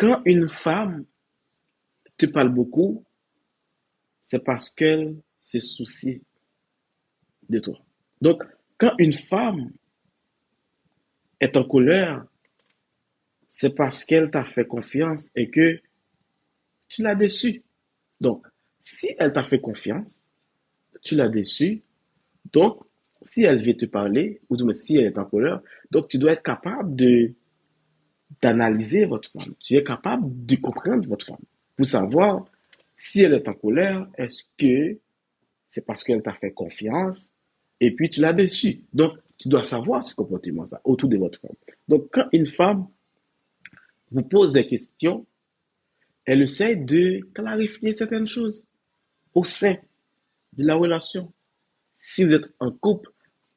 Quand une femme te parle beaucoup, c'est parce qu'elle se soucie de toi. Donc, quand une femme est en colère, c'est parce qu'elle t'a fait confiance et que tu l'as déçue. Donc, si elle t'a fait confiance, tu l'as déçue, donc, si elle veut te parler, ou du moins si elle est en colère, donc tu dois être capable d'analyser votre femme. Tu es capable de comprendre votre femme pour savoir si elle est en colère, est-ce que c'est parce qu'elle t'a fait confiance et puis tu l'as déçue. Donc, tu dois savoir ce comportement-là autour de votre femme. Donc, quand une femme vous pose des questions, elle essaie de clarifier certaines choses au sein de la relation. Si vous êtes en couple,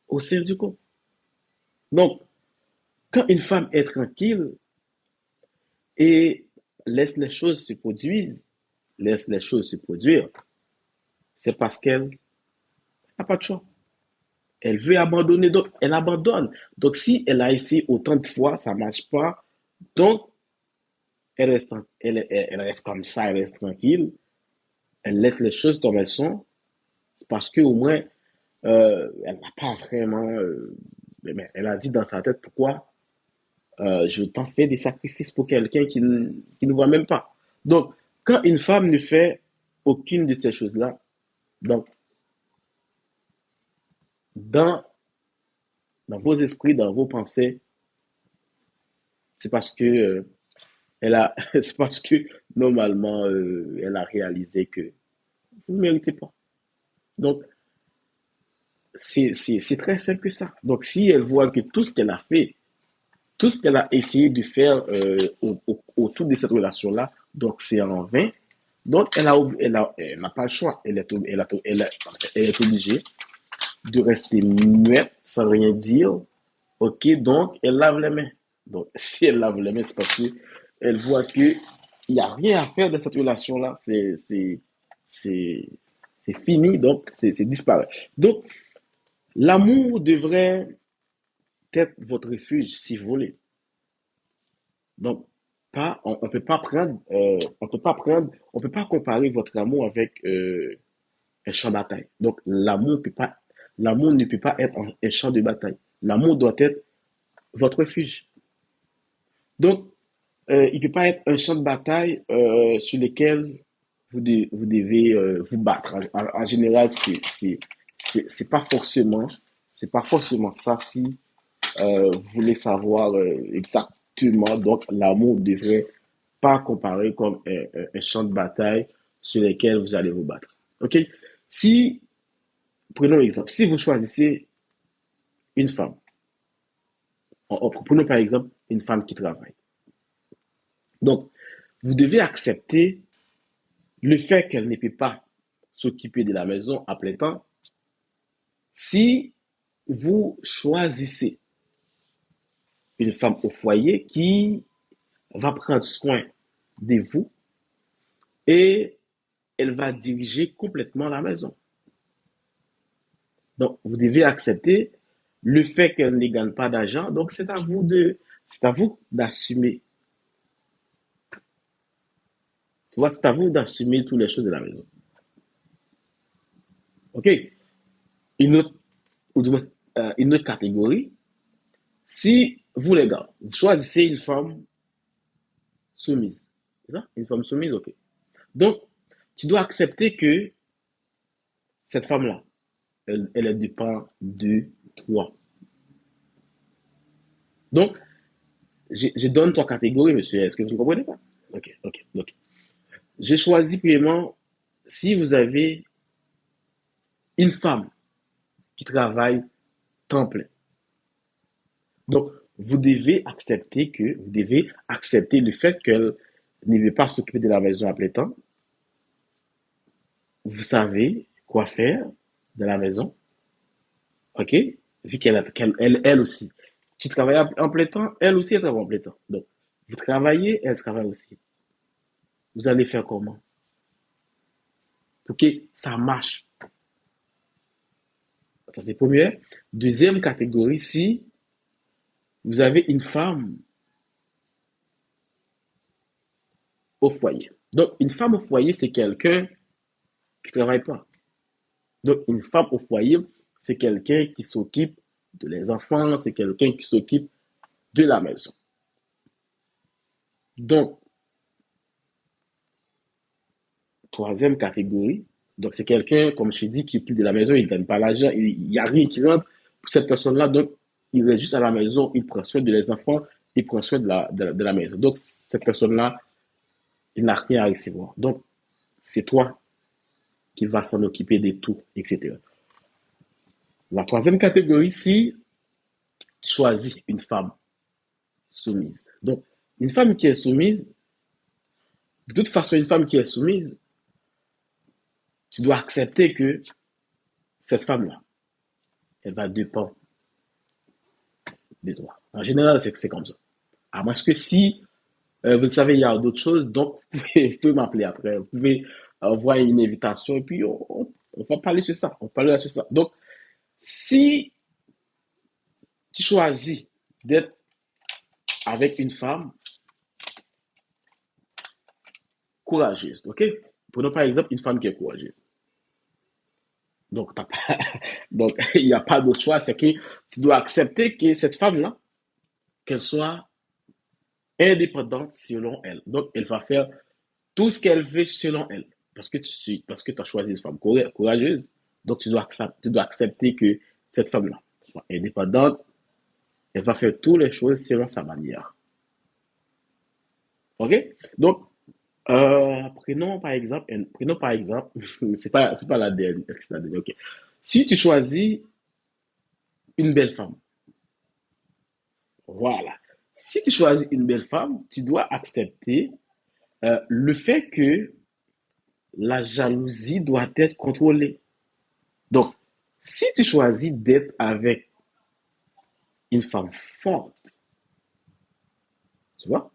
au sein du couple. Donc, quand une femme est tranquille et laisse les choses se produire, laisse les choses se produire, c'est parce qu'elle n'a pas de choix. Elle veut abandonner, donc elle abandonne. Donc, si elle a essayé autant de fois, ça ne marche pas, donc elle reste comme ça, elle reste tranquille, elle laisse les choses comme elles sont, parce qu'au moins, elle n'a pas vraiment. Mais elle a dit dans sa tête pourquoi je t'en fais des sacrifices pour quelqu'un qui ne voit même pas. Donc, quand une femme ne fait aucune de ces choses-là, donc, dans, dans vos esprits, dans vos pensées, c'est parce que c'est parce que normalement, elle a réalisé que vous ne méritez pas. Donc, c'est très simple que ça. Donc, si elle voit que tout ce qu'elle a fait, tout ce qu'elle a essayé de faire autour de cette relation-là, donc c'est en vain. Donc, elle n'a pas le choix. Elle est obligée de rester muette sans rien dire. OK, donc elle lave les mains. Donc, si elle lave les mains, c'est parce qu'elle voit qu'il n'y a rien à faire dans cette relation-là. C'est, c'est fini, donc c'est disparu. Donc, l'amour devrait être votre refuge, si vous voulez. Donc, on peut pas prendre, on peut pas comparer votre amour avec un champ de bataille. Donc, l'amour ne peut pas être un champ de bataille. L'amour doit être votre refuge. Donc, il ne peut pas être un champ de bataille sur lequel vous devez vous battre. En général, c'est pas forcément, c'est pas forcément ça si vous voulez savoir exactement. Donc, l'amour ne devrait pas comparer comme un champ de bataille sur lequel vous allez vous battre. OK? Si, prenons l'exemple, si vous choisissez une femme, prenons par exemple une femme qui travaille. Donc, vous devez accepter le fait qu'elle ne peut pas s'occuper de la maison à plein temps si vous choisissez une femme au foyer qui va prendre soin de vous et elle va diriger complètement la maison. Donc, vous devez accepter le fait qu'elle ne gagne pas d'argent. Donc, c'est à vous d'assumer. Tu vois, c'est à vous d'assumer toutes les choses de la maison. OK? Une autre, ou du moins, une autre catégorie, si vous, les gars, vous choisissez une femme soumise, c'est ça? Une femme soumise, OK. Donc, tu dois accepter que cette femme-là, elle dépend de toi. Donc, je donne trois catégories, monsieur. Est-ce que vous ne comprenez pas? OK, OK, OK. J'ai choisi premièrement, si vous avez une femme qui travaille temps plein. Donc, vous devez accepter le fait qu'elle ne veut pas s'occuper de la maison à plein temps. Vous savez quoi faire de la maison, ok? Vu elle aussi. Tu travailles en plein temps, elle aussi elle travaille en plein temps. Donc, vous travaillez, elle travaille aussi. Vous allez faire comment? Pour que ça marche. Ça, c'est première. Deuxième catégorie, si vous avez une femme au foyer. Donc, une femme au foyer, c'est quelqu'un qui ne travaille pas. Donc, une femme au foyer, c'est quelqu'un qui s'occupe de les enfants, c'est quelqu'un qui s'occupe de la maison. Donc, troisième catégorie, donc c'est quelqu'un, comme je t'ai dit, qui occupe de la maison, il ne gagne pas l'argent, il n'y a rien qui rentre pour cette personne-là, donc il est juste à la maison, il prend soin de les enfants, il prend soin de la maison. Donc, cette personne-là, il n'a rien à recevoir. Donc, c'est toi qui vas s'en occuper de tout, etc. La troisième catégorie, si tu choisis une femme soumise. Donc, une femme qui est soumise, de toute façon, une femme qui est soumise, tu dois accepter que cette femme-là, elle va dépendre de toi. En général, c'est comme ça. À moins que si, vous le savez, il y a d'autres choses, donc vous pouvez m'appeler après, vous pouvez envoyer une invitation et puis on va parler sur ça. On parlera sur ça. Donc, si tu choisis d'être avec une femme courageuse, ok? Prenons par exemple une femme qui est courageuse. Donc, t'as pas, donc il n'y a pas d'autre choix, c'est que tu dois accepter que cette femme-là, qu'elle soit indépendante selon elle. Donc, elle va faire tout ce qu'elle veut selon elle. Parce que tu as choisi une femme courageuse, donc tu dois accepter que cette femme-là soit indépendante, elle va faire toutes les choses selon sa manière. OK? Donc, prenons par exemple, c'est pas la dernière, est-ce que c'est la dernière? OK. Si tu choisis une belle femme, voilà. Si tu choisis une belle femme, tu dois accepter le fait que la jalousie doit être contrôlée. Donc, si tu choisis d'être avec une femme forte, tu vois,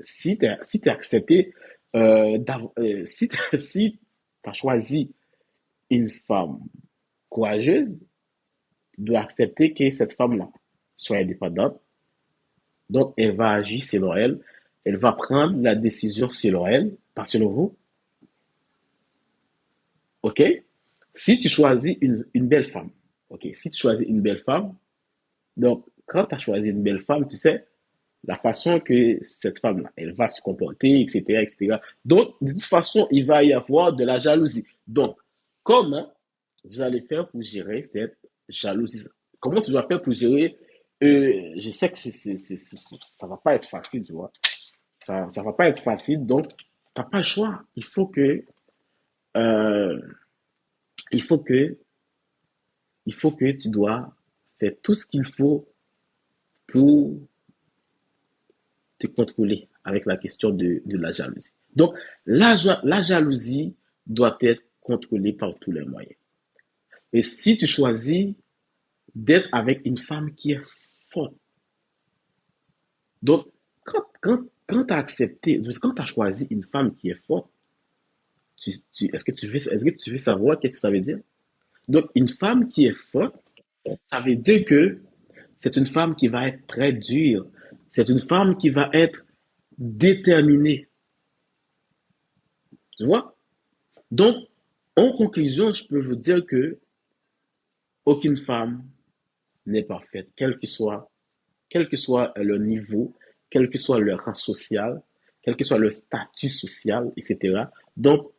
si t'es accepté, si t'as choisi une femme courageuse, tu dois accepter que cette femme-là soit indépendante. Donc, elle va agir selon elle. Elle va prendre la décision selon elle, pas selon vous. OK? Si tu choisis une belle femme, OK? Si tu choisis une belle femme, donc, quand tu as choisi une belle femme, tu sais, la façon que cette femme-là, elle va se comporter, etc., etc. Donc, de toute façon, il va y avoir de la jalousie. Donc, comment vous allez faire pour gérer cette jalousie? Comment tu vas faire pour gérer je sais que ça va pas être facile, tu vois. Ça va pas être facile, donc t'as pas le choix. Euh, il faut que, il faut que tu dois faire tout ce qu'il faut pour te contrôler avec la question de la jalousie. Donc, la jalousie doit être contrôlée par tous les moyens. Et si tu choisis d'être avec une femme qui est forte, donc, quand tu as accepté, quand tu as choisi une femme qui est forte, est-ce que tu veux savoir qu'est-ce que ça veut dire? Donc, une femme qui est forte, ça veut dire que c'est une femme qui va être très dure. C'est une femme qui va être déterminée. Tu vois? Donc, en conclusion, je peux vous dire que aucune femme n'est parfaite, quel que soit le niveau, quel que soit le rang social, quel que soit le statut social, etc. Donc,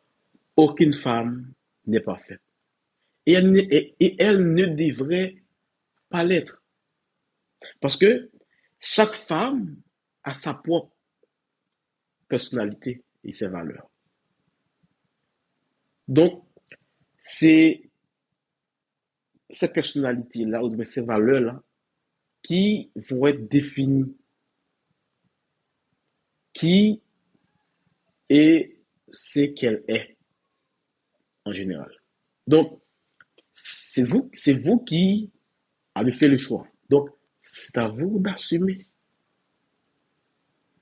aucune femme n'est parfaite. Et elle ne devrait pas l'être. Parce que chaque femme a sa propre personnalité et ses valeurs. Donc, c'est ces personnalités-là, ou ces valeurs-là, qui vont être définies, qui est ce qu'elle est en général. Donc, c'est vous qui avez fait le choix. Donc, c'est à vous d'assumer.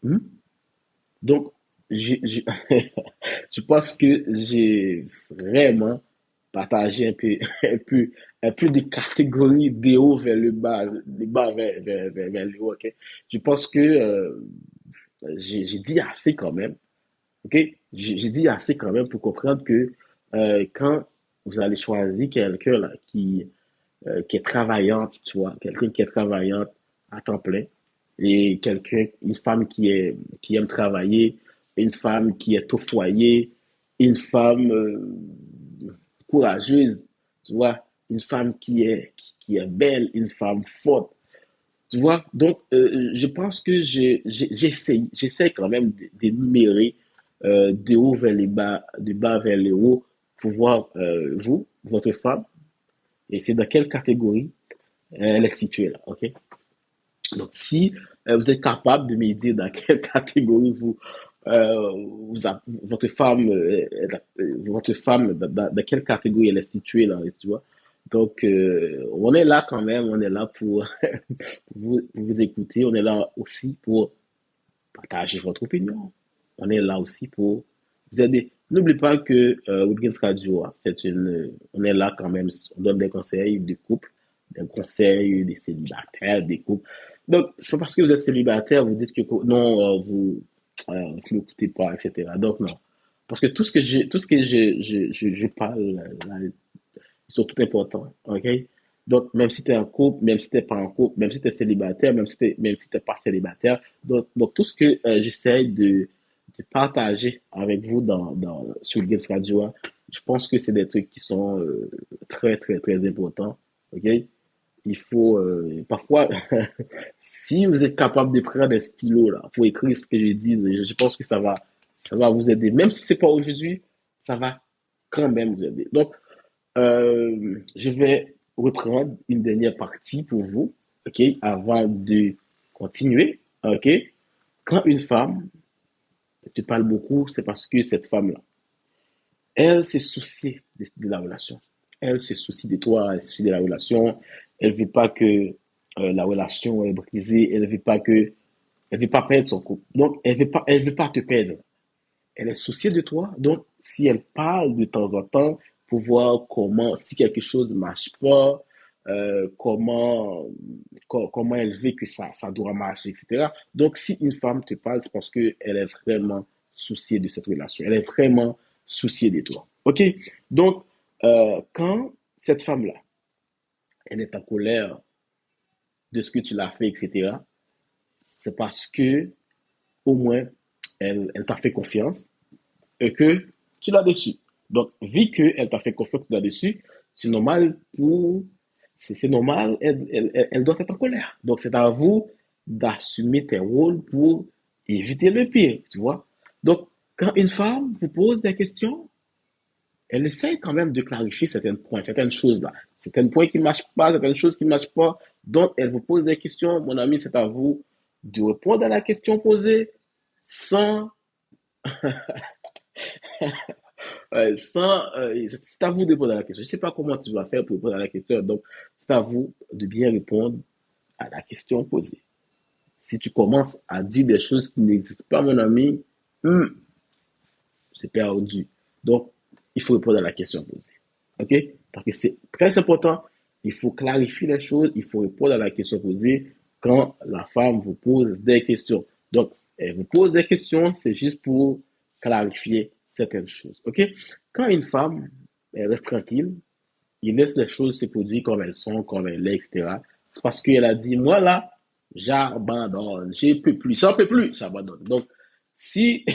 Hmm? Donc, je pense que j'ai vraiment partagé un peu, un peu, un peu des catégories des hauts vers le bas, des bas vers le haut. Ok. Je pense que j'ai dit assez quand même. OK? J'ai dit assez quand même pour comprendre que quand vous allez choisir quelqu'un là, qui est travaillante, tu vois, quelqu'un qui est travaillante à temps plein, et une femme qui aime travailler, une femme qui est au foyer, une femme courageuse, tu vois, une femme qui est belle, une femme forte, tu vois. Donc, je pense que j'essaie quand même d'énumérer de haut vers les bas, de bas vers les hauts, pour voir vous, votre femme, et c'est dans quelle catégorie elle est située là, ok? Donc, si vous êtes capable de me dire dans quelle catégorie votre femme, dans quelle catégorie elle est située là, tu vois. Donc, on est là quand même, on est là pour vous écouter, on est là aussi pour partager votre opinion. On est là aussi pour vous aider. N'oubliez pas que Woodkins Radio, on est là quand même, on donne des conseils de couple, des conseils des célibataires, des couples. Donc, c'est pas parce que vous êtes célibataire, vous dites que non, vous n'écoutez pas, etc. Donc, non. Parce que tout ce que je parle, là, ils sont tout importants, ok? Donc, même si tu es en couple, même si tu n'es pas en couple, même si tu es célibataire, même si t'es pas célibataire, donc tout ce que j'essaie de partager avec vous sur le Games Radio, hein, je pense que c'est des trucs qui sont très, très, très importants, ok? Il faut, parfois, si vous êtes capable de prendre un stylo, là, pour écrire ce que je dis, je pense que ça va vous aider. Même si c'est pas aujourd'hui, ça va quand même vous aider. Donc, je vais reprendre une dernière partie pour vous, ok, avant de continuer, ok. Quand une femme te parle beaucoup, c'est parce que cette femme-là, elle se soucie de la relation. Elle se soucie de toi, elle se soucie de la relation. Elle veut pas que la relation est brisée. Elle veut pas perdre son couple. Donc, elle veut pas te perdre. Elle est souciée de toi. Donc, si elle parle de temps en temps pour voir si quelque chose ne marche pas, comment elle veut que ça doit marcher, etc. Donc, si une femme te parle, c'est parce qu'elle est vraiment souciée de cette relation. Elle est vraiment souciée de toi. OK? Donc, quand cette femme-là, elle est en colère de ce que tu l'as fait, etc., c'est parce que, au moins, elle t'a fait confiance et que tu l'as déçu. Donc, vu qu'elle t'a fait confiance, tu l'as déçu, c'est normal c'est normal, elle doit être en colère. Donc, c'est à vous d'assumer tes rôles pour éviter le pire, tu vois. Donc, quand une femme vous pose des questions, elle essaie quand même de clarifier certains points, certaines choses là, certains points qui ne marchent pas, certaines choses qui ne marchent pas. Donc, elle vous pose des questions, mon ami, c'est à vous de répondre à la question posée sans c'est à vous de répondre à la question. Je ne sais pas comment tu vas faire pour répondre à la question, donc c'est à vous de bien répondre à la question posée. Si tu commences à dire des choses qui n'existent pas, mon ami, c'est perdu. Donc, il faut répondre à la question posée. OK? Parce que c'est très important. Il faut clarifier les choses. Il faut répondre à la question posée quand la femme vous pose des questions. Donc, elle vous pose des questions, c'est juste pour clarifier certaines choses. OK? Quand une femme elle reste tranquille, il laisse les choses se produire comme elles sont, comme elles sont, etc. C'est parce qu'elle a dit, moi là, j'abandonne, j'en peux plus, j'abandonne. Donc, si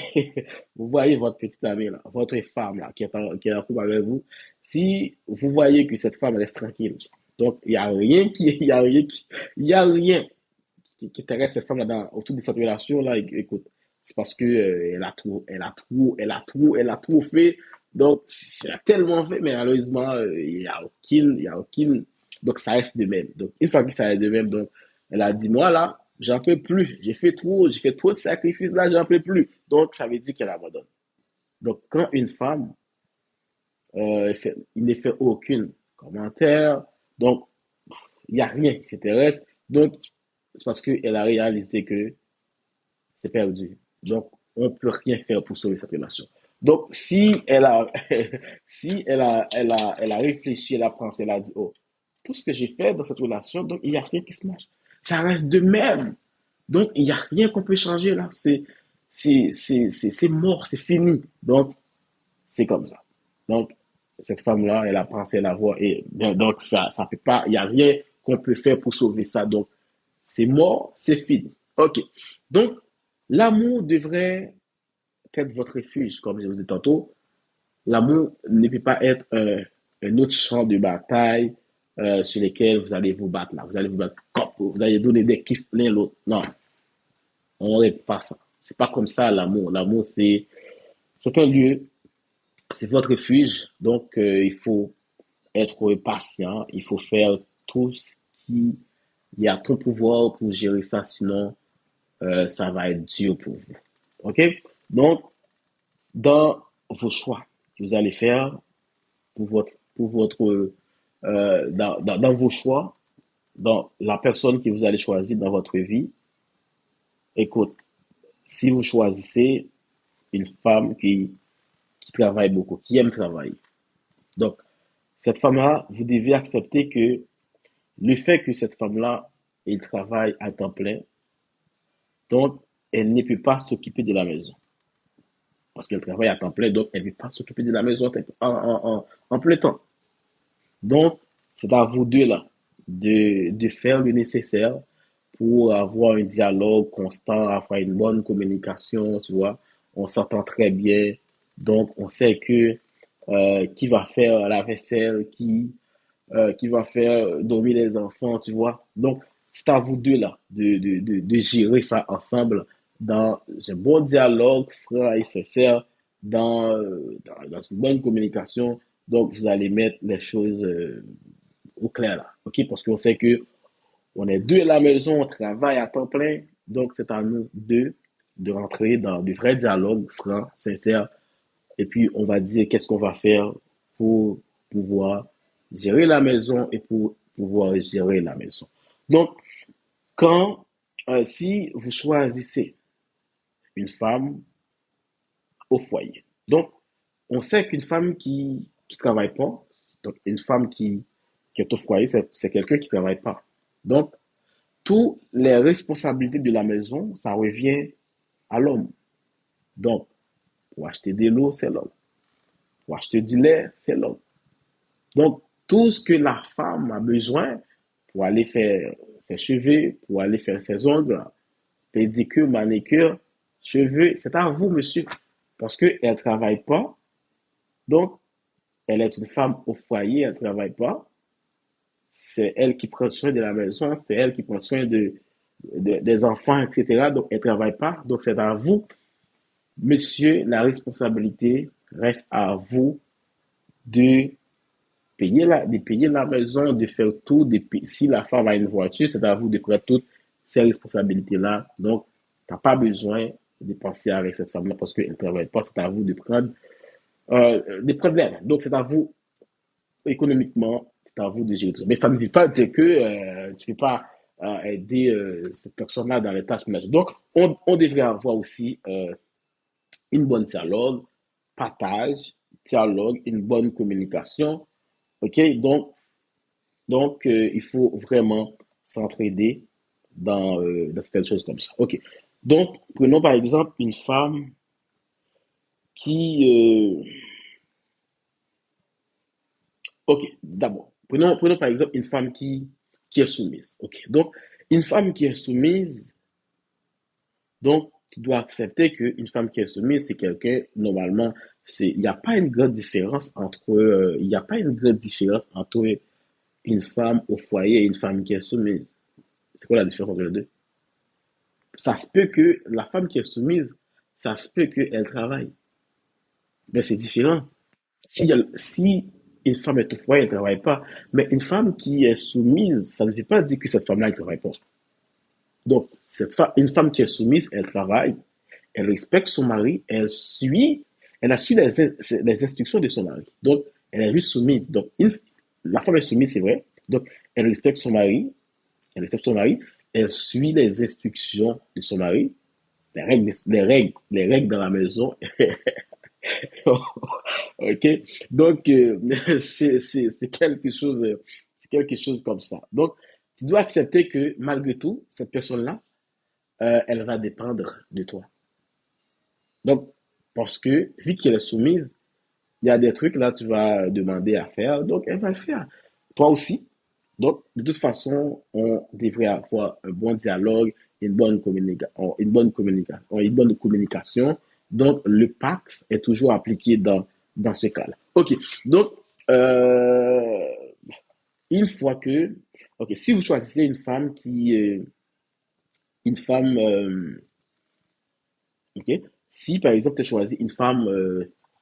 vous voyez votre petite amie là, votre femme là, qui est en couple avec vous, si vous voyez que cette femme reste tranquille, donc il y a rien qui intéresse cette femme là autour de cette relation là, écoute, c'est parce que elle a trop fait. Donc, elle a tellement fait, mais malheureusement, il y a aucune, donc ça reste de même. Donc, une fois que ça reste de même, donc, elle a dit, moi là, j'en peux plus. J'ai fait trop de sacrifices là, j'en peux plus. Donc, ça veut dire qu'elle abandonne. Donc, quand une femme, il ne fait aucun commentaire, donc, il n'y a rien qui s'intéresse. Donc, c'est parce qu'elle a réalisé que c'est perdu. Donc, on ne peut rien faire pour sauver cette relation. Donc, si elle a, si elle a réfléchi, elle a pensé, elle a dit, oh, tout ce que j'ai fait dans cette relation, donc il n'y a rien qui se marche. Ça reste de même. Donc, il n'y a rien qu'on peut changer là. c'est mort, c'est fini. Donc, c'est comme ça. Donc, cette femme-là, elle a pensé la voir et bien, donc ça peut pas, il n'y a rien qu'on peut faire pour sauver ça. Donc, c'est mort, c'est fini. OK. Donc, l'amour devrait être votre refuge, comme je vous ai dit tantôt. L'amour ne peut pas être un autre champ de bataille sur lequel vous allez vous battre là. Vous allez vous battre, vous allez donner des kiffs l'un l'autre. Non, on n'est pas ça. C'est pas comme ça l'amour. L'amour, c'est un lieu, c'est votre refuge. Donc, il faut être patient. Il faut faire tout ce qui est à ton pouvoir pour gérer ça. Sinon, ça va être dur pour vous. OK? Donc, dans vos choix que vous allez faire pour votre dans vos choix, dans la personne que vous allez choisir dans votre vie, écoute, si vous choisissez une femme qui travaille beaucoup, qui aime travailler, donc cette femme-là, vous devez accepter que le fait que cette femme-là, elle travaille à temps plein, donc elle ne peut pas s'occuper de la maison. Parce qu'elle travaille à temps plein, donc elle ne peut pas s'occuper de la maison en plein temps. Donc, c'est à vous deux là de faire le nécessaire pour avoir un dialogue constant, avoir une bonne communication, tu vois. On s'entend très bien. Donc, on sait que qui va faire la vaisselle, qui va faire dormir les enfants, tu vois. Donc, c'est à vous deux là de gérer ça ensemble dans un bon dialogue franc et sincère, dans une bonne communication. Donc, vous allez mettre les choses au clair là, ok? Parce qu'on sait que on est deux à la maison, on travaille à temps plein, donc c'est à nous deux de rentrer dans du vrai dialogue franc, sincère, et puis on va dire qu'est-ce qu'on va faire pour pouvoir gérer la maison et pour pouvoir gérer la maison. Donc, quand, si vous choisissez une femme au foyer, donc on sait qu'une femme qui travaille pas, donc une femme qui est au foyer, c'est quelqu'un qui travaille pas. Donc, toutes les responsabilités de la maison, ça revient à l'homme. Donc, pour acheter de l'eau, c'est l'homme. Pour acheter du lait, c'est l'homme. Donc, tout ce que la femme a besoin pour aller faire ses cheveux, pour aller faire ses ongles, pédicure, manicure, cheveux, c'est à vous, monsieur. Parce qu'elle ne travaille pas. Donc, elle est une femme au foyer, elle ne travaille pas. C'est elle qui prend soin de la maison, c'est elle qui prend soin des enfants, etc. Donc, elle ne travaille pas. Donc, c'est à vous, monsieur, la responsabilité reste à vous de de payer la maison, de faire tout. Si la femme a une voiture, c'est à vous de prendre toutes ces responsabilités-là. Donc, tu n'as pas besoin de penser avec cette femme-là parce qu'elle ne travaille pas. C'est à vous de prendre l'aide. Donc, c'est à vous, économiquement, c'est à vous de gérer tout. Mais ça ne veut pas dire que tu ne peux pas aider cette personne-là dans les tâches ménagères. Donc, on devrait avoir aussi une bonne dialogue, partage, dialogue, une bonne communication. OK? Donc, il faut vraiment s'entraider dans certaines choses comme ça. OK. Donc, prenons par exemple une femme qui... OK, d'abord, prenons par exemple une femme qui est soumise. OK. Donc, une femme qui est soumise, donc, tu dois accepter qu'une femme qui est soumise, c'est quelqu'un, normalement, il n'y a pas une grande différence il n'y a pas une grande différence entre une femme au foyer et une femme qui est soumise. C'est quoi la différence entre les deux? Ça se peut que la femme qui est soumise, ça se peut qu'elle travaille. Mais c'est différent. Si une femme est au foyer, elle ne travaille pas. Mais une femme qui est soumise, ça ne veut pas dire que cette femme-là ne travaille pas. Donc, une femme qui est soumise, elle travaille, elle respecte son mari, elle a su les instructions de son mari. Donc, elle est juste soumise. Donc, la femme est soumise, c'est vrai. Donc, elle respecte son mari, elle respecte son mari, elle suit les instructions de son mari, les règles dans la maison. OK? Donc, c'est quelque chose comme ça. Donc, tu dois accepter que malgré tout, cette personne-là, elle va dépendre de toi. Donc, parce que, vu qu'elle est soumise, il y a des trucs là, tu vas demander à faire, donc elle va le faire. Toi aussi. Donc, de toute façon, on devrait avoir un bon dialogue, une bonne communication. Donc, le Pax est toujours appliqué dans ce cas-là. OK. Donc, euh, une fois que, OK, si vous choisissez une femme, OK, si par exemple tu choisis une femme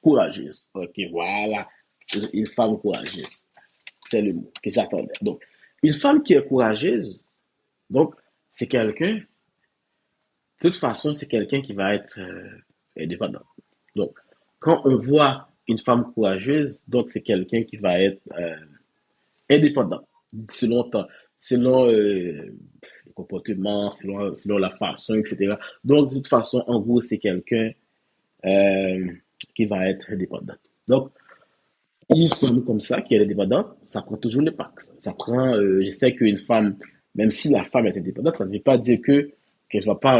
courageuse, OK, voilà, une femme courageuse. C'est le mot que j'attendais. Donc, une femme qui est courageuse, donc, c'est quelqu'un, de toute façon, c'est quelqu'un qui va être indépendant. Donc, quand on voit une femme courageuse, donc c'est quelqu'un qui va être indépendant, selon, selon le comportement, selon la façon, etc. Donc, de toute façon, en gros, c'est quelqu'un euh, qui va être indépendant. Donc, une femme comme ça, qui est indépendante, ça prend toujours le pack. Ça prend, je sais qu'une femme, même si la femme est indépendante, ça ne veut pas dire que qu'elle va pas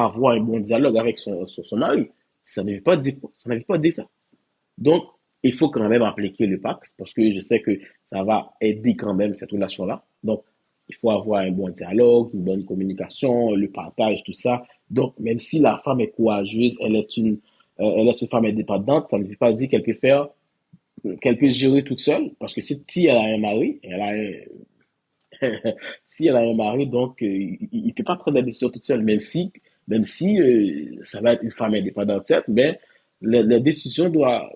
avoir un bon dialogue avec son mari. Ça ne veut pas dire ça ne veut pas dire ça. Donc, il faut quand même appliquer le pacte parce que je sais que ça va aider quand même cette relation-là. Donc, il faut avoir un bon dialogue, une bonne communication, le partage, tout ça. Donc, même si la femme est courageuse, elle est une femme indépendante, ça ne veut pas dire qu'elle peut gérer toute seule, parce que si elle a un mari, si elle a un mari, donc il ne peut pas prendre la décision toute seule, même si ça va être une femme indépendante, certes, mais la décision doit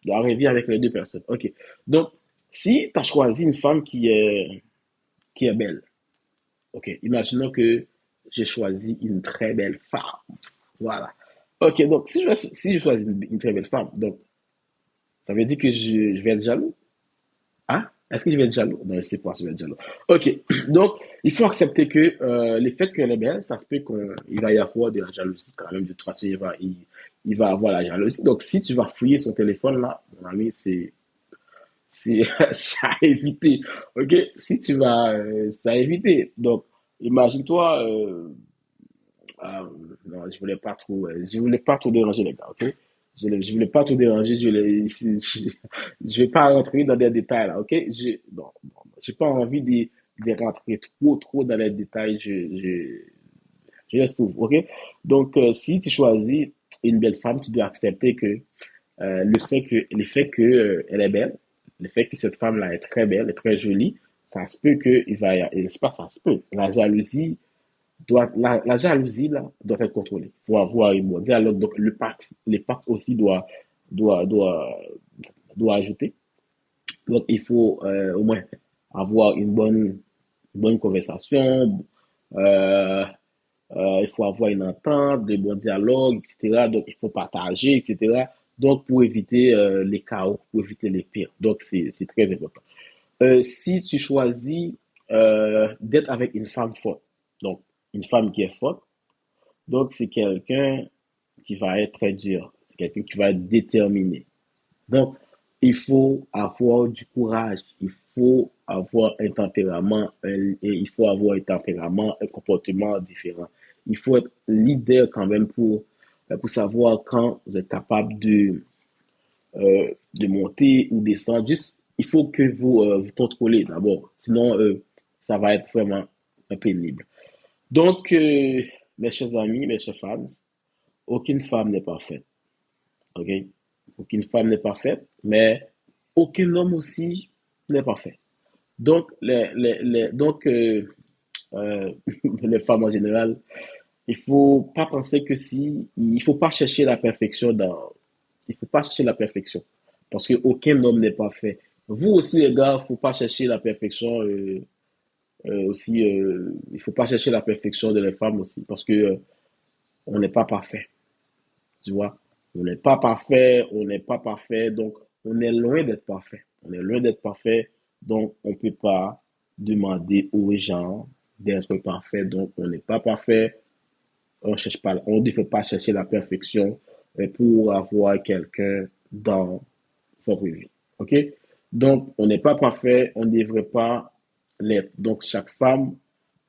arriver avec les deux personnes. Ok. Donc, si tu as choisi une femme qui est belle, ok, imaginons que j'ai choisi une très belle femme. Voilà. Ok, donc si je choisis une très belle femme, donc ça veut dire que je vais être jaloux. Hein? Est-ce que je vais être jaloux? Non, je sais pas si je vais être jaloux. Ok, donc il faut accepter que le fait qu'elle est belle, ça se peut qu'il va y avoir de la jalousie quand même. De toute façon, il va avoir la jalousie. Donc si tu vas fouiller son téléphone là, mon ami, c'est c'est à éviter. Ok, si tu vas, c'est à éviter. Donc imagine-toi, non, je voulais pas trop déranger les gars, ok? Je voulais pas trop déranger, je vais pas rentrer dans des détails là, ok? Non, j'ai pas envie de rentrer trop dans les détails, je laisse tout, ok? Donc, si tu choisis une belle femme, tu dois accepter que le fait que elle est belle, le fait que cette femme-là est très belle, est très jolie, ça se peut que il va y avoir, c'est pas ça se peut, la jalousie la jalousie là, doit être contrôlée pour avoir un bon dialogue. Donc, les pactes aussi doit, doit, doit ajouter. Donc, il faut au moins avoir une bonne conversation. Euh, il faut avoir une entente, des bons dialogues, etc. Donc, il faut partager, etc. Donc, pour éviter les chaos, pour éviter les pires. Donc, c'est très important. Si tu choisis d'être avec une femme forte, donc une femme qui est forte, donc c'est quelqu'un qui va être très dur, c'est quelqu'un qui va être déterminé. Donc, il faut avoir du courage, il faut avoir un tempérament, et il faut avoir un tempérament, un comportement différent. Il faut être leader quand même pour savoir quand vous êtes capable de monter ou descendre. Juste, il faut que vous contrôlez d'abord. Sinon, ça va être vraiment un pénible. Donc, mes chers amis, mes chers fans, aucune femme n'est parfaite. OK? Aucune femme n'est parfaite, mais aucun homme aussi n'est parfait. Donc, euh, les femmes en général, il faut pas penser que il faut pas chercher la perfection il faut pas chercher la perfection. Parce que aucun homme n'est parfait. Vous aussi, les gars, faut pas chercher la perfection, aussi, il faut pas chercher la perfection de les femmes aussi. Parce que, on n'est pas parfait. Tu vois? On n'est pas parfait, donc on est loin d'être parfait. On est loin d'être parfait, donc on ne peut pas demander aux gens d'être parfait. Donc on n'est pas parfait, on ne devrait pas chercher la perfection pour avoir quelqu'un dans votre vie. OK? Donc on n'est pas parfait, on ne devrait pas l'être. Donc chaque femme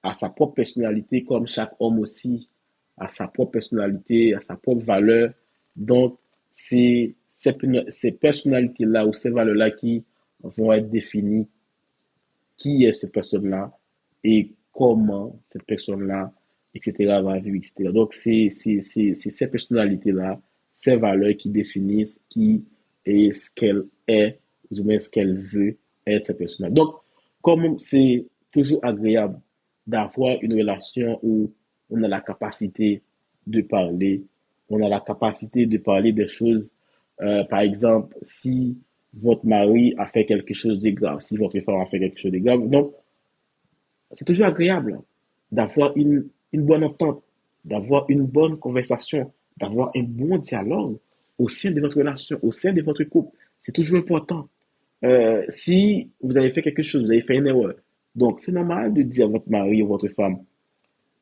a sa propre personnalité, comme chaque homme aussi à sa propre personnalité, à sa propre valeur. Donc, c'est ces personnalités-là ou ces valeurs-là qui vont être définies qui est cette personne-là et comment cette personne-là, etc., va vivre, etc. Donc, c'est ces personnalités-là, ces valeurs qui définissent qui est ce qu'elle est, ou bien ce qu'elle veut être, cette personne-là. Donc, comme c'est toujours agréable d'avoir une relation où on a la capacité de parler, on a la capacité de parler des choses, par exemple, si votre mari a fait quelque chose de grave, si votre femme a fait quelque chose de grave. Donc, c'est toujours agréable d'avoir une bonne entente, d'avoir une bonne conversation, d'avoir un bon dialogue au sein de votre relation, au sein de votre couple. C'est toujours important. Si vous avez fait quelque chose, vous avez fait une erreur, donc c'est normal de dire à votre mari ou votre femme,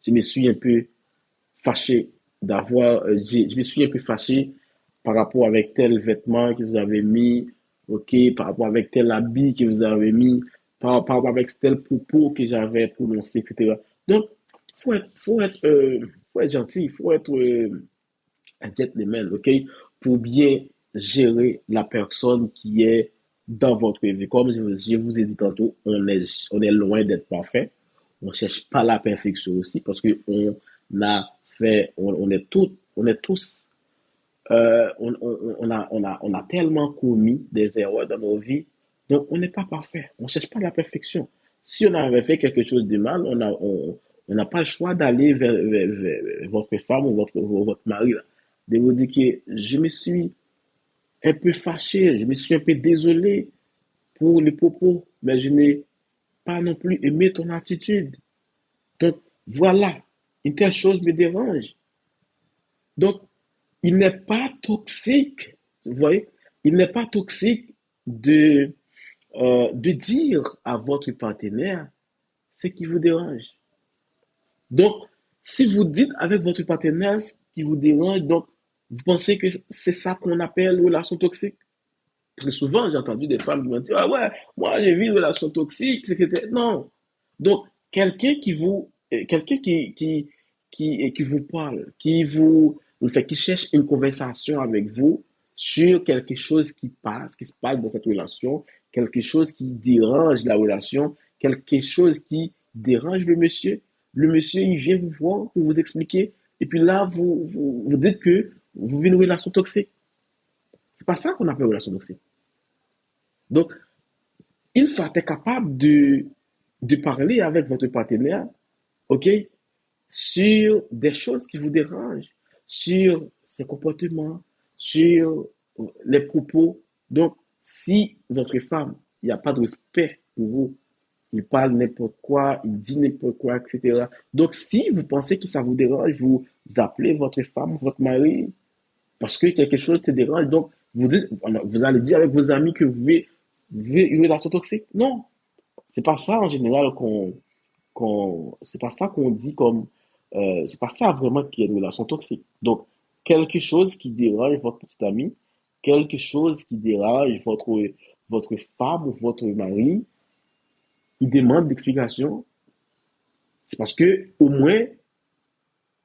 je me suis un peu fâché je me suis un peu fâché par rapport avec tel vêtement que vous avez mis, ok, par rapport avec tel habit que vous avez mis, par rapport avec tel propos que j'avais prononcé, etc. Donc, faut être gentil, faut être un gentleman, ok, pour bien gérer la personne qui est dans votre vie. Comme je vous ai dit tantôt, on est loin d'être parfait. On ne cherche pas la perfection aussi parce que on est tous, on a tellement commis des erreurs dans nos vies. Donc, on n'est pas parfait. On ne cherche pas la perfection. Si on avait fait quelque chose de mal, on n'a pas le choix d'aller vers votre femme ou votre mari, là, de vous dire que je me suis un peu fâché, je me suis un peu désolé pour les propos, mais je n'ai pas non plus aimé ton attitude. Donc, voilà, une telle chose me dérange. Donc, il n'est pas toxique, vous voyez, il n'est pas toxique de dire à votre partenaire ce qui vous dérange. Donc, si vous dites avec votre partenaire ce qui vous dérange, donc, vous pensez que c'est ça qu'on appelle relation toxique? Très souvent, j'ai entendu des femmes qui m'ont dit, ah ouais, moi j'ai vu une relation toxique, etc. Non. Donc, quelqu'un qui vous parle, qui cherche une conversation avec vous sur quelque chose qui se passe dans cette relation, quelque chose qui dérange la relation, quelque chose qui dérange le monsieur. Le monsieur, il vient vous voir pour vous expliquer, et puis là, vous dites que vous vivez une relation toxique. C'est pas ça qu'on appelle une relation toxique. Donc, une fois que tu es capable de parler avec votre partenaire, OK, sur des choses qui vous dérangent, sur ses comportements, sur les propos. Donc, si votre femme, il n'y a pas de respect pour vous, il parle n'importe quoi, il dit n'importe quoi, etc. Donc, si vous pensez que ça vous dérange, vous appelez votre femme, votre mari, parce que quelque chose te dérange. Donc, vous allez dire avec vos amis que vous vivez une relation toxique. Non, c'est pas ça en général c'est pas ça qu'on dit comme, c'est pas ça vraiment qui est une relation toxique. Donc, quelque chose qui dérange votre petit ami, quelque chose qui dérange votre femme ou votre mari, il demande d'explication. C'est parce que, au moins,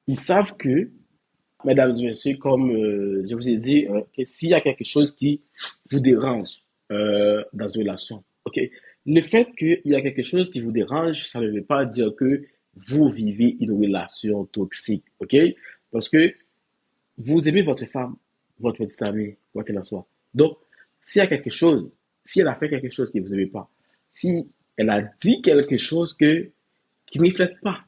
ils savent que mesdames et messieurs, comme je vous ai dit, que s'il y a quelque chose qui vous dérange dans une relation, ok, le fait qu'il y a quelque chose qui vous dérange, ça ne veut pas dire que vous vivez une relation toxique, ok, parce que vous aimez votre femme, votre petite amie, quoi qu'elle en soit. Donc, s'il y a quelque chose, si elle a fait quelque chose que vous n'aimez pas, si elle a dit quelque chose qui ne reflète pas,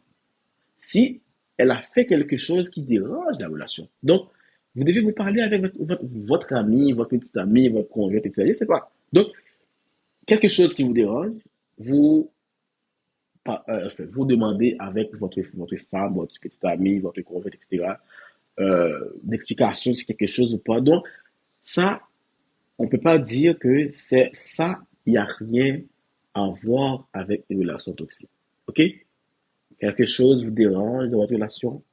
si elle a fait quelque chose qui dérange la relation. Donc, vous devez vous parler avec votre ami, votre petite amie, votre conjoint, etc. Je sais pas. Donc, quelque chose qui vous dérange, vous, vous demandez avec votre femme, votre petite amie, votre conjoint, etc. D'explication sur quelque chose ou pas. Donc, ça, on ne peut pas dire que c'est ça, il n'y a rien à voir avec une relation toxique. OK? Quelque chose vous dérange dans votre relation,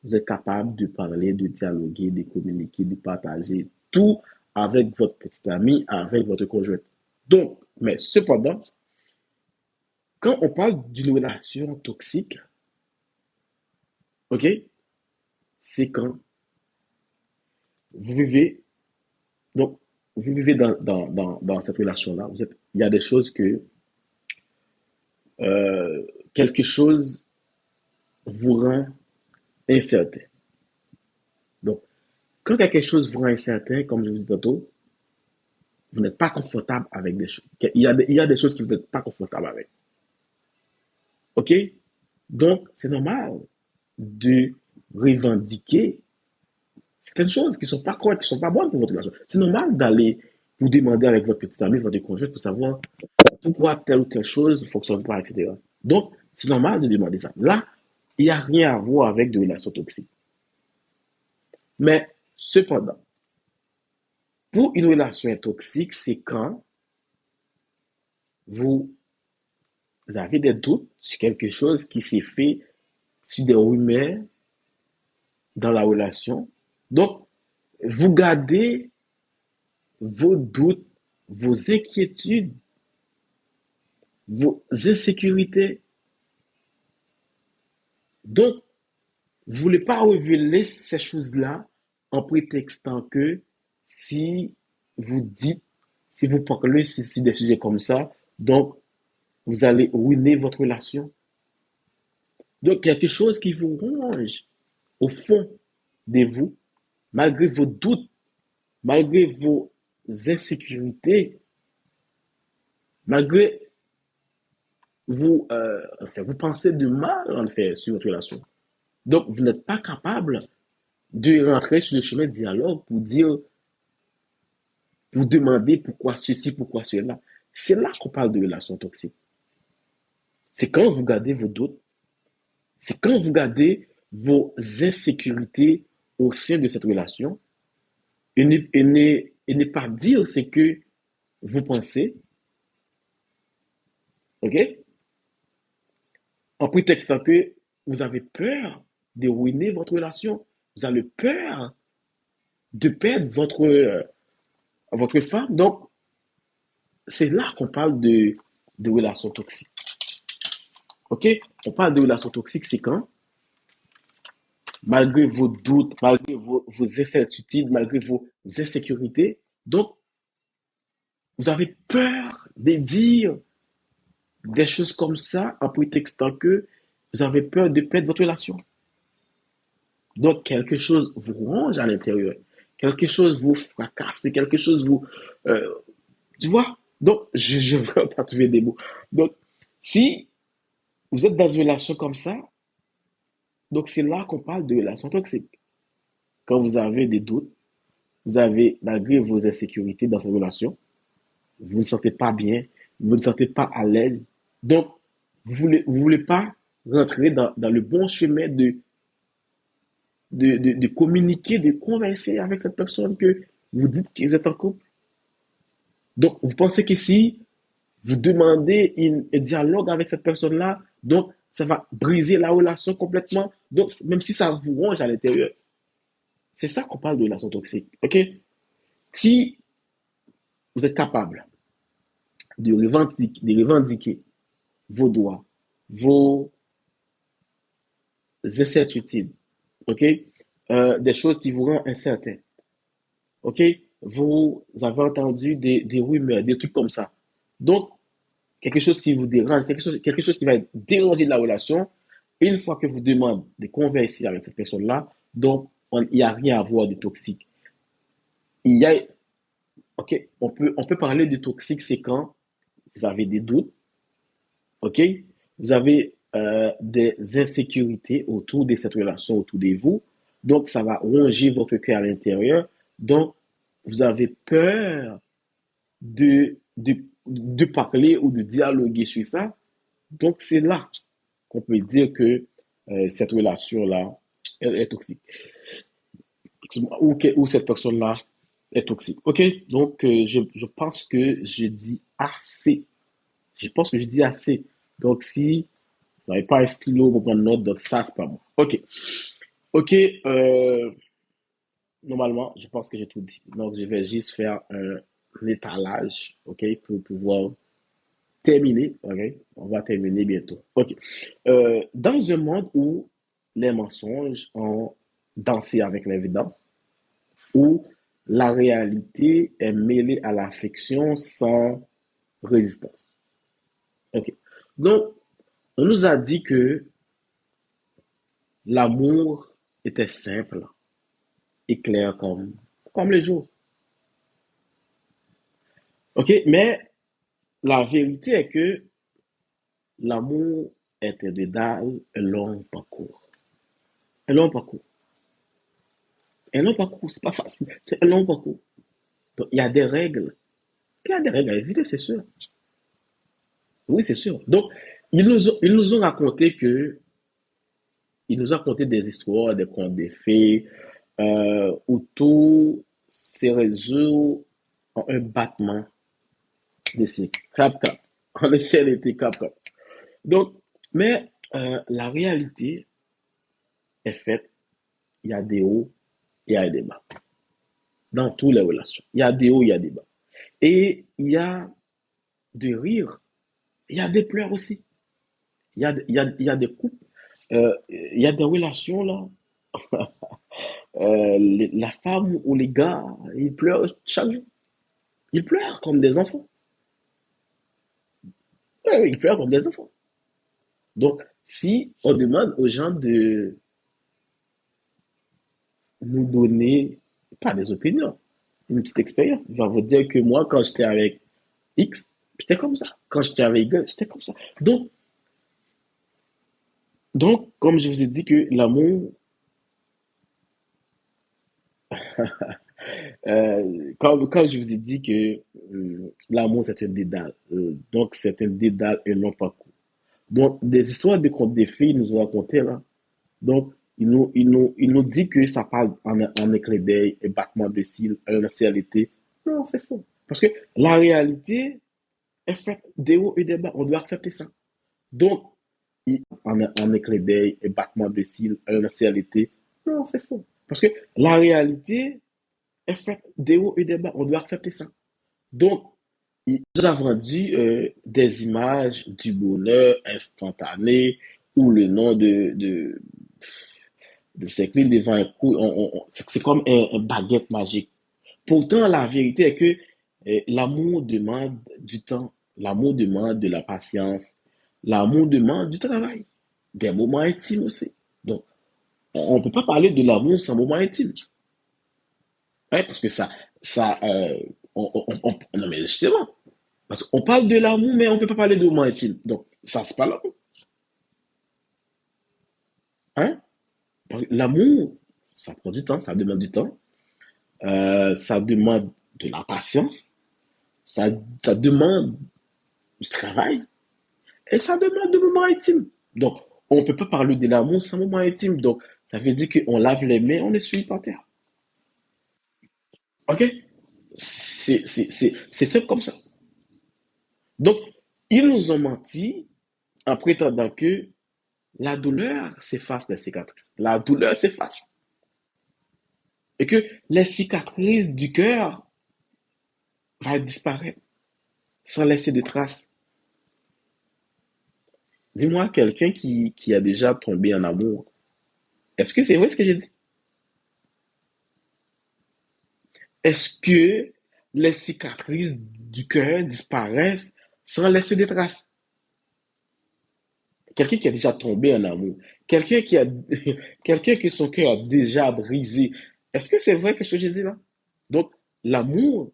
vous êtes capable de parler, de dialoguer, de communiquer, de partager tout avec votre petit ami, avec votre conjoint. Donc, mais cependant, quand on parle d'une relation toxique, ok, c'est quand vous vivez, donc, vous vivez dans cette relation-là. Il y a des choses que, euh, quelque chose vous rend incertain. Donc, quand quelque chose vous rend incertain, comme je vous dis tantôt, vous n'êtes pas confortable avec des choses. Il y a des choses que vous n'êtes pas confortable avec. OK? Donc, c'est normal de revendiquer certaines choses qui ne sont pas correctes, qui ne sont pas bonnes pour votre relation. C'est normal d'aller vous demander avec votre petit ami, votre conjoint, pour savoir pourquoi telle ou telle chose ne fonctionne pas, etc. Donc, c'est normal de demander ça. Là, il n'y a rien à voir avec de relations toxiques. Mais, cependant, pour une relation toxique, c'est quand vous avez des doutes sur quelque chose qui s'est fait, sur des rumeurs dans la relation. Donc, vous gardez vos doutes, vos inquiétudes, vos insécurités. Donc, vous ne voulez pas révéler ces choses-là en prétextant que si vous dites, si vous parlez sur des sujets comme ça, donc vous allez ruiner votre relation. Donc, quelque chose qui vous ronge au fond de vous, malgré vos doutes, malgré vos insécurités, malgré vous pensez de mal en fait sur votre relation. Donc, vous n'êtes pas capable de rentrer sur le chemin de dialogue pour dire, pour demander pourquoi ceci, pourquoi cela. C'est là qu'on parle de relation toxique. C'est quand vous gardez vos doutes, c'est quand vous gardez vos insécurités au sein de cette relation et ne pas dire ce que vous pensez, ok? En prétextant que vous avez peur de ruiner votre relation, vous avez peur de perdre votre femme. Donc, c'est là qu'on parle de relations toxiques. OK? On parle de relations toxiques, c'est quand, malgré vos doutes, malgré vos incertitudes, malgré vos insécurités, donc, vous avez peur de dire des choses comme ça en prétextant que vous avez peur de perdre votre relation. Donc, quelque chose vous ronge à l'intérieur. Quelque chose vous fracasse, quelque chose vous... euh, tu vois? Donc, je ne vais pas trouver des mots. Donc, si vous êtes dans une relation comme ça, donc c'est là qu'on parle de relation toxique. Quand vous avez des doutes, vous avez, malgré vos insécurités dans cette relation, vous ne sentez pas bien, vous ne sentez pas à l'aise. Donc, vous voulez pas rentrer dans le bon chemin de communiquer, de converser avec cette personne que vous dites que vous êtes en couple. Donc, vous pensez que si vous demandez un dialogue avec cette personne-là, donc ça va briser la relation complètement. Donc, même si ça vous ronge à l'intérieur, c'est ça qu'on parle de relation toxique. OK? Si vous êtes capable de revendiquer vos droits, vos incertitudes, OK? Des choses qui vous rendent incertain, OK? Vous avez entendu des rumeurs, des trucs comme ça. Donc, quelque chose qui vous dérange, quelque chose qui va déranger la relation, et une fois que vous demandez de converser avec cette personne-là, donc, il n'y a rien à voir de toxique. Il y a, OK, on peut parler de toxique, c'est quand vous avez des doutes, OK? Vous avez des insécurités autour de cette relation, autour de vous. Donc, ça va ronger votre cœur à l'intérieur. Donc, vous avez peur de parler ou de dialoguer sur ça. Donc, c'est là qu'on peut dire que cette relation-là est toxique. Ou cette personne-là est toxique. OK? Donc, je pense que je dis assez. Je pense que je dis assez. Donc, si vous n'avez pas un stylo pour prendre note, donc ça, c'est pas bon. OK. OK. Normalement, je pense que j'ai tout dit. Donc, je vais juste faire un étalage, OK, pour pouvoir terminer. OK? On va terminer bientôt. OK. Dans un monde où les mensonges ont danser avec l'évidence, où la réalité est mêlée à la fiction sans résistance. Ok. Donc, on nous a dit que l'amour était simple et clair comme le jour. Ok, mais la vérité est que l'amour est un dédale, un long parcours. Un long parcours. Un long parcours, c'est pas facile. C'est un long parcours. Donc, il y a des règles. Il y a des règles à éviter, c'est sûr. Oui, c'est sûr. Donc, ils nous ont raconté ils nous ont raconté des histoires, des contes, des fées, où tout se résout en un battement de cils. Clap, clap. En essaie d'été, clap, clap. Donc, mais la réalité est faite, il y a des hauts, il y a des bas. Dans toutes les relations. Il y a des hauts, il y a des bas. Et il y a des rires, il y a des pleurs aussi. Il y a des couples, il y a des relations là. La femme ou les gars, ils pleurent chaque jour. Ils pleurent comme des enfants. Ouais, ils pleurent comme des enfants. Donc, si on demande aux gens de nous donner, pas des opinions, une petite expérience, je vais vous dire que moi, quand j'étais avec X, j'étais comme ça. Quand j'étais avec Y, j'étais comme ça. Donc, comme je vous ai dit que l'amour, quand je vous ai dit que l'amour c'est un dédale, donc c'est un dédale et non pas court. Donc, des histoires de contes des filles nous ont raconté là. Donc, il nous dit que ça parle en éclat d'œil, et battement de cils, en réalité. Non, c'est faux. Parce que la réalité est faite des hauts et des bas. On doit accepter ça. Donc, en éclat d'œil, et battement de cils, en réalité. Non, c'est faux. Parce que la réalité est faite des hauts et des bas. On doit accepter ça. Donc, il nous a vendu des images du bonheur instantané ou le nom de s'écrire devant un coup. C'est comme un baguette magique. Pourtant, la vérité est que l'amour demande du temps, l'amour demande de la patience, l'amour demande du travail, des moments intimes aussi. Donc, on ne peut pas parler de l'amour sans moments intimes. Ouais, parce que ça, non mais justement, parce qu'on parle de l'amour, mais on ne peut pas parler de moments intimes. Donc, ça, c'est pas l'amour. Hein? L'amour, ça prend du temps, ça demande du temps, ça demande de la patience, ça, ça demande du travail et ça demande de moments intimes. Donc, on ne peut pas parler de l'amour sans moment intime. Donc, ça veut dire qu'on lave les mains, on essuie par terre. OK? C'est simple comme ça. Donc, ils nous ont menti en prétendant que la douleur s'efface des cicatrices. La douleur s'efface. Et que les cicatrices du cœur vont disparaître sans laisser de traces. Dis-moi, quelqu'un qui a déjà tombé en amour, est-ce que c'est vrai ce que j'ai dit? Est-ce que les cicatrices du cœur disparaissent sans laisser de traces? Quelqu'un qui a déjà tombé en amour, quelqu'un qui a, quelqu'un que son cœur a déjà brisé, est-ce que c'est vrai ce que j'ai dit là? Donc, l'amour,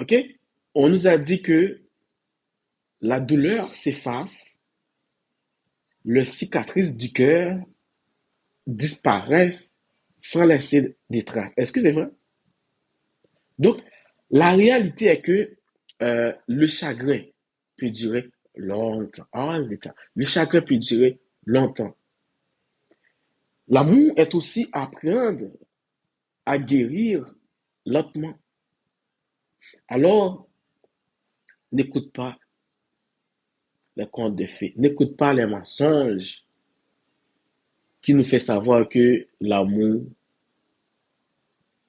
ok? On nous a dit que la douleur s'efface, les cicatrices du cœur disparaissent sans laisser des traces. Est-ce que c'est vrai? Donc, la réalité est que le chagrin peut durer longtemps. Ah, le chagrin peut durer longtemps. L'amour est aussi apprendre à guérir lentement. Alors, n'écoute pas les contes de fées, n'écoute pas les mensonges qui nous fait savoir que l'amour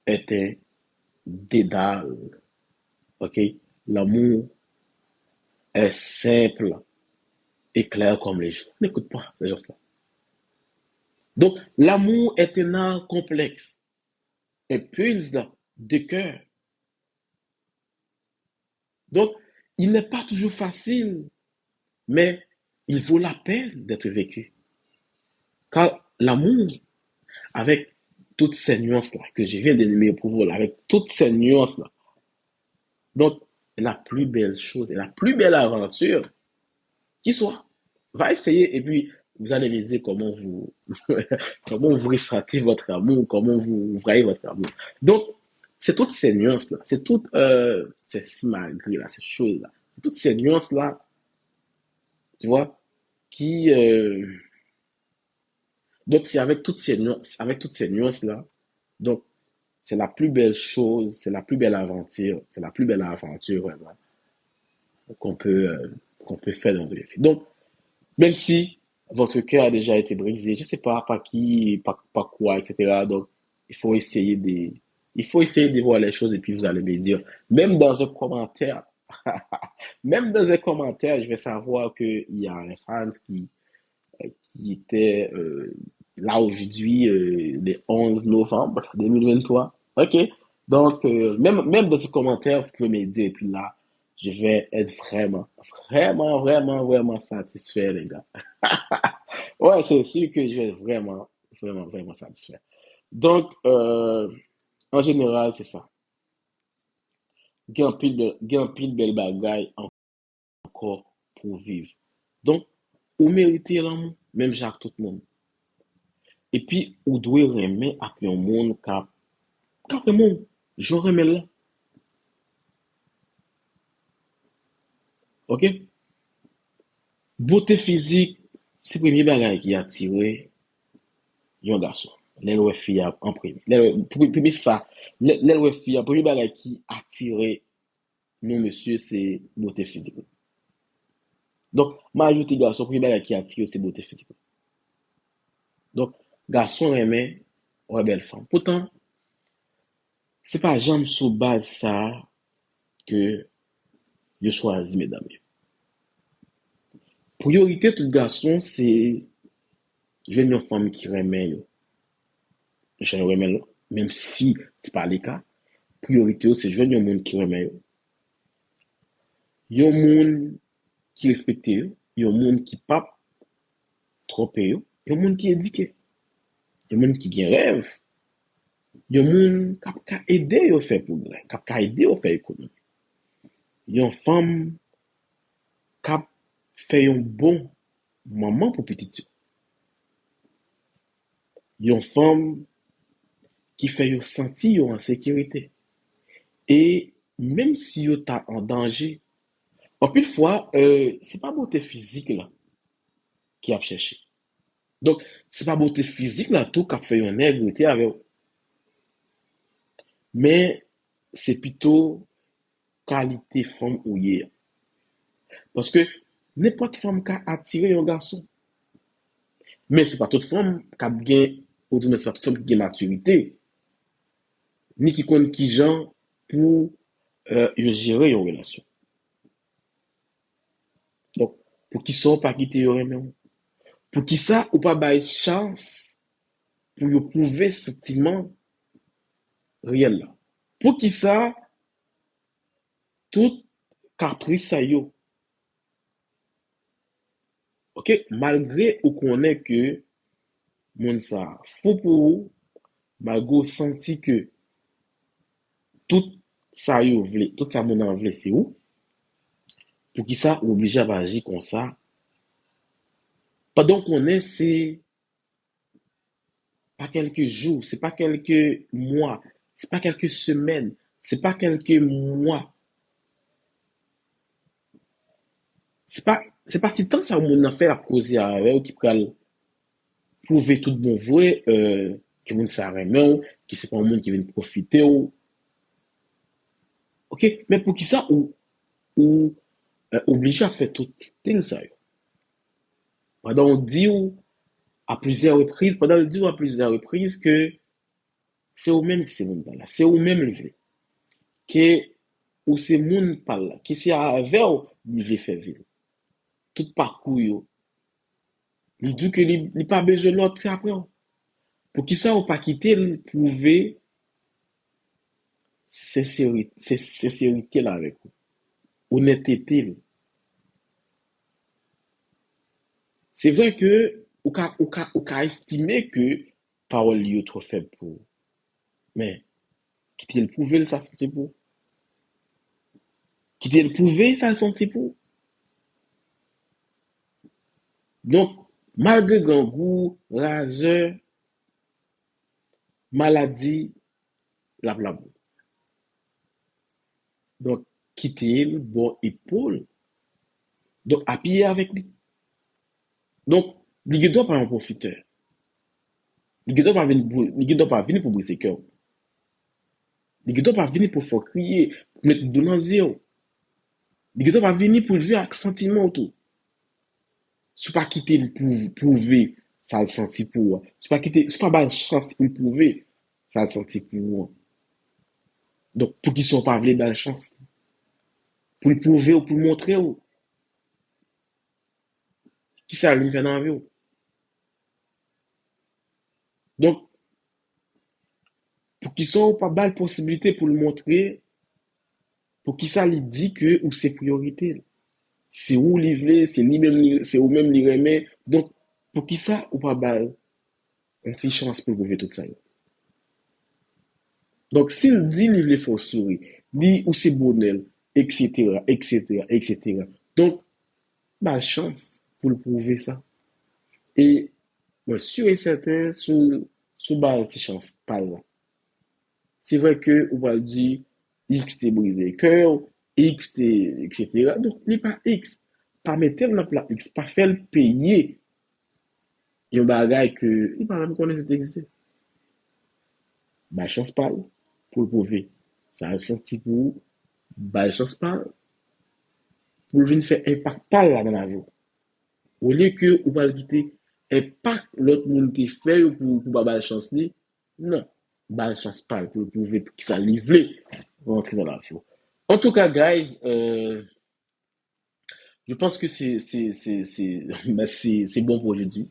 est un dédale. Ok? L'amour est simple. et clair comme les jours. N'écoute pas ces gens-là. Donc, l'amour est un art complexe, un puzzle de cœur. Donc, il n'est pas toujours facile, mais il vaut la peine d'être vécu. Car l'amour, avec toutes ces nuances-là que je viens d'énumérer pour vous, là, avec toutes ces nuances-là, donc, la plus belle chose et la plus belle aventure qui soit. Va essayer et puis vous allez me dire comment vous, comment vous ressentez votre amour, comment vous voyez votre amour. Donc, c'est toutes ces nuances-là, c'est toutes ces simagrées-là, ces choses-là, c'est toutes ces nuances-là, tu vois, qui... donc, c'est avec toutes ces nuances-là, donc, c'est la plus belle chose, c'est la plus belle aventure, c'est la plus belle aventure, vraiment, qu'on peut, euh, qu'on peut faire dans une vie. Donc, même si votre cœur a déjà été brisé, je ne sais pas par qui, par quoi, etc. Donc, il faut essayer de, il faut essayer de voir les choses et puis vous allez me dire, même dans un commentaire, même dans un commentaire, je vais savoir qu'il y a un fan qui était là aujourd'hui, le 11 novembre 2023. OK? Donc, même dans ce commentaire, vous pouvez me dire, et puis là, je vais être vraiment, vraiment, vraiment, vraiment satisfait, les gars. Ouais, c'est sûr que je vais être vraiment, vraiment, vraiment satisfait. Donc, en général, c'est ça. Gen pile bel bagay encore pour vivre. Donc, ou méritez l'amour, même Jacques tout le monde. Et puis, ou doit remettre à un monde qui vraiment, je remets là. OK? Beauté physique, c'est le premier bagage qui attire yon garçon. Lèl wè fille en premier. Premier ça, lèl wè fille, premier bagage qui attire nous, monsieur, c'est beauté physique. Donc, ma ajoute garçon, premier bagage qui attire, c'est beauté physique. Donc, garçon aimé, ouais, belle femme. Pourtant, c'est pas jamais sous base ça que je choisis, mesdames. Priorité tout garçon, c'est jwenn une femme qui remet yo. Je remet là, même si c'est pas le cas. Priorité, c'est jwenn yon monde qui remet yo. Yon monde qui respecte yo, yon monde qui pas trompe yo, yon monde qui éduqué, yon monde qui gen rêve, yon monde qui ka aider yo faire progrès, qui ka aider yo faire économie. Yon femme qui fait un bon maman pour petit yo. Yon femme qui fait yo sentir yo en sécurité. Et même si yo ta en danger, en pile fois, c'est pas beauté physique là qui a cherché. Donc, c'est pas beauté physique là tout qui a fait un nègre avec vous. Mais c'est plutôt qualité femme ou yé. Parce que n'importe femme qui a attiré un garçon. Mais c'est pas toute femme qui a bien, ou du moins c'est pas toute femme qui a maturité, ni qui connaît qui genre pour gérer une relation. Donc, pour qui ça, pas quitter yon remen. Pour qui ça, ou pas bail chance pour yon prouver sentiment réel là. Pour qui ça, tout caprice ça yo. OK, malgré ou connaît que moun sa fou pour ou, malgré ou senti que tout ça yo vle, tout ça moun an vle c'est ou, pour qui ça ou obligé à agir comme ça. Pendant qu'on est, c'est pas quelques jours, c'est pas quelques mois, c'est pas quelques semaines, c'est pas quelques mois. C'est pas ti temps ça moun nan fait la cause avec ou qui pral prouver tout bon vrai que moun sa remen ou, qui c'est pas un monde qui vient profiter ou. OK, mais pour qui ça ou obligé à faire tout ting ça yo. Pendant on dit ou à plusieurs reprises, pendant le dit ou à plusieurs reprises que c'est ou même qui c'est moun là, c'est ou même le vle. Que ou c'est moun pas là, qui c'est avec ou il veut faire vivre. tout parcours yo, il dit que il pas besoin de l'autre, c'est après. Pour qui ça, ou pas quitter, prouver sincérité là avec vous. Honnêteté. C'est vrai que, ou ka estimer que parole li yo trop faible pour vous. Mais, quitter le prouver, ça senti pour. Quitter le prouver, ça senti pour. Donc, malgré gangou, rageur, maladie, la. Donc, quitter le bon épaule. Donc, appuyer avec lui. Donc, il ne doit pas un profiteur. Il ne doit pas venir pour briser cœur. Il ne doit pas venir pour faire crier, pour mettre de l'anxiété. Il ne doit pas venir pour jouer avec sentiment tout. Si pas quitter le prouver, ça le senti pour moi. Si pas quitter, si pas avoir une chance pour le prouver, ça le senti pour moi. Donc, pour qu'ils ne soient pas venus dans la chance. Pour le prouver ou pour le montrer, qui ça lui fait dans la vie. Donc, pour qu'ils soient pas belle possibilité pour le montrer, pour qui ça lui dit que ou c'est priorité. C'est où livrer, c'est lui-même, c'est ou même lui remet. Donc, pour qui ça ou pas belle, on a chance pour prouver tout ça. Donc, s'il dit livrer faut sourire, dit ou c'est bonheur, etc., etc., etc. Donc, bah, chance pour le prouver ça. Et, moi, sûr et certain, sous bah, une chance, par exemple. C'est vrai que, on va dire, X t'est brisé le cœur, X t'est, etc. Donc, il n'est pas X. Pas mettre dans la X, pas faire le payer. Yon bagay que, il pas même connaître existe. Bah, chance pas, pour le prouver. Ça a senti pour, bah, chance pas, pour le venir faire impact pas là dans la vie. Au lieu que, ou pas le quitter, impact l'autre monde qui fait pour bah, chance ni, non. Bah, chance pas, pour le prouver, pour qu'il ça livre, rentrer dans la vie. En tout cas, guys, je pense que ben, c'est bon pour aujourd'hui.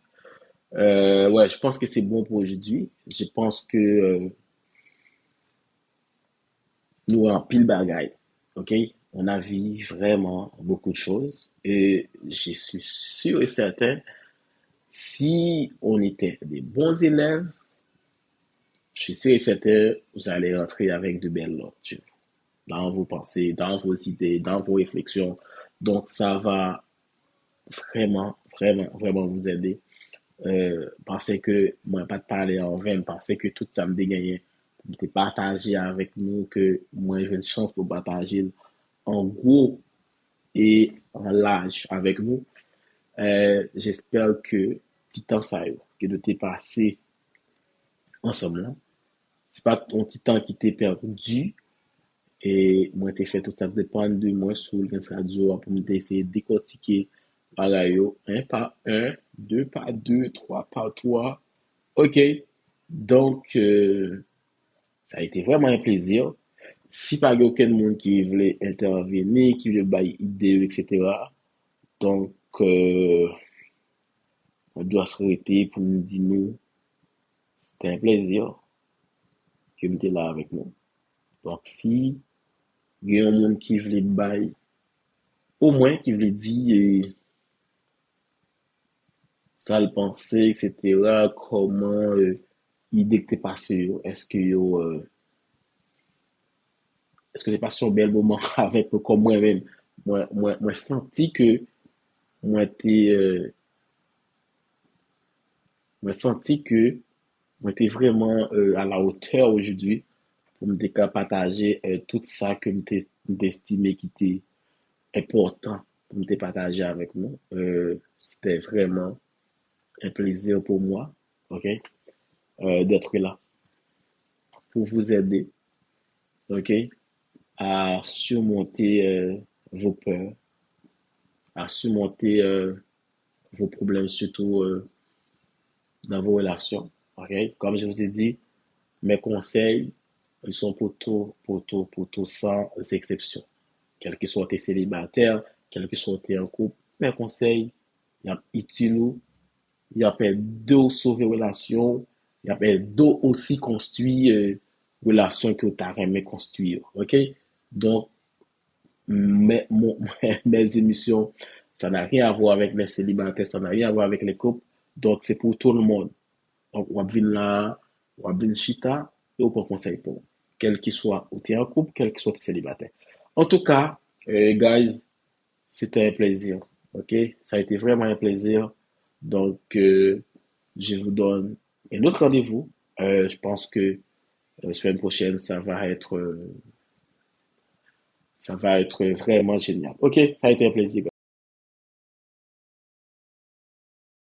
Ouais, je pense que c'est bon pour aujourd'hui. Je pense que nous avons pile bagaille. OK? On a vu vraiment beaucoup de choses. Et je suis sûr et certain, si on était des bons élèves, je suis sûr et certain, vous allez rentrer avec de belles notes dans vos pensées, dans vos idées, dans vos réflexions. Donc, ça va vraiment, vraiment, vraiment vous aider. Parce que moi, pas de parler en vain, parce que tout ça me dégagné de partager avec nous, que moi, j'ai une chance pour partager en gros et en large avec vous. J'espère que petit temps ça y est, que de t'es passé ensemble là. C'est pas ton petit temps qui t'est perdu. Et moi, t'ai fait tout ça dépend de moi sur le radio pour essayer de décortiquer par un par un, deux par deux, trois par trois. OK. Donc, ça a été vraiment un plaisir. Si pas aucun monde qui voulait intervenir, qui voulait bailler idée, etc. Donc, on doit se arrêter pour nous dire nous, c'était un plaisir que vous étiez là avec nous. Donc, si il y a un monde qui voulait bailler, au moins qui voulait dire ça le penser, etc. Comment idée que t'es passé, est-ce que t'es passé un bel moment avec comme moi-même. Moi senti que moi t'es moi senti que moi t'es vraiment à la hauteur aujourd'hui pour me partager tout ça que m'estimé qui était important pour me partager avec nous. C'était vraiment un plaisir pour moi, ok, d'être là pour vous aider, ok, à surmonter vos peurs, à surmonter vos problèmes, surtout dans vos relations. Ok? Comme je vous ai dit, mes conseils, ils sont pour tout sans exception. Quel que soit tes célibataires, quel que soit tes en couple, super conseil, y a utile, y a d'eau sauver relation, y a d'eau aussi construire relation que tu as aimé construire. OK? Donc, mes émissions, ça n'a rien à voir avec les célibataires, ça n'a rien à voir avec les couples. Donc, c'est pour tout le monde. Donc, on va là, on va chita, et on prend conseil pour. Quel qu'il soit, ou tu es en couple, quel qu'il soit célibataire. En tout cas, guys, c'était un plaisir. OK? Ça a été vraiment un plaisir. Donc, je vous donne un autre rendez-vous. Je pense que la semaine prochaine, ça va être vraiment génial. OK? Ça a été un plaisir.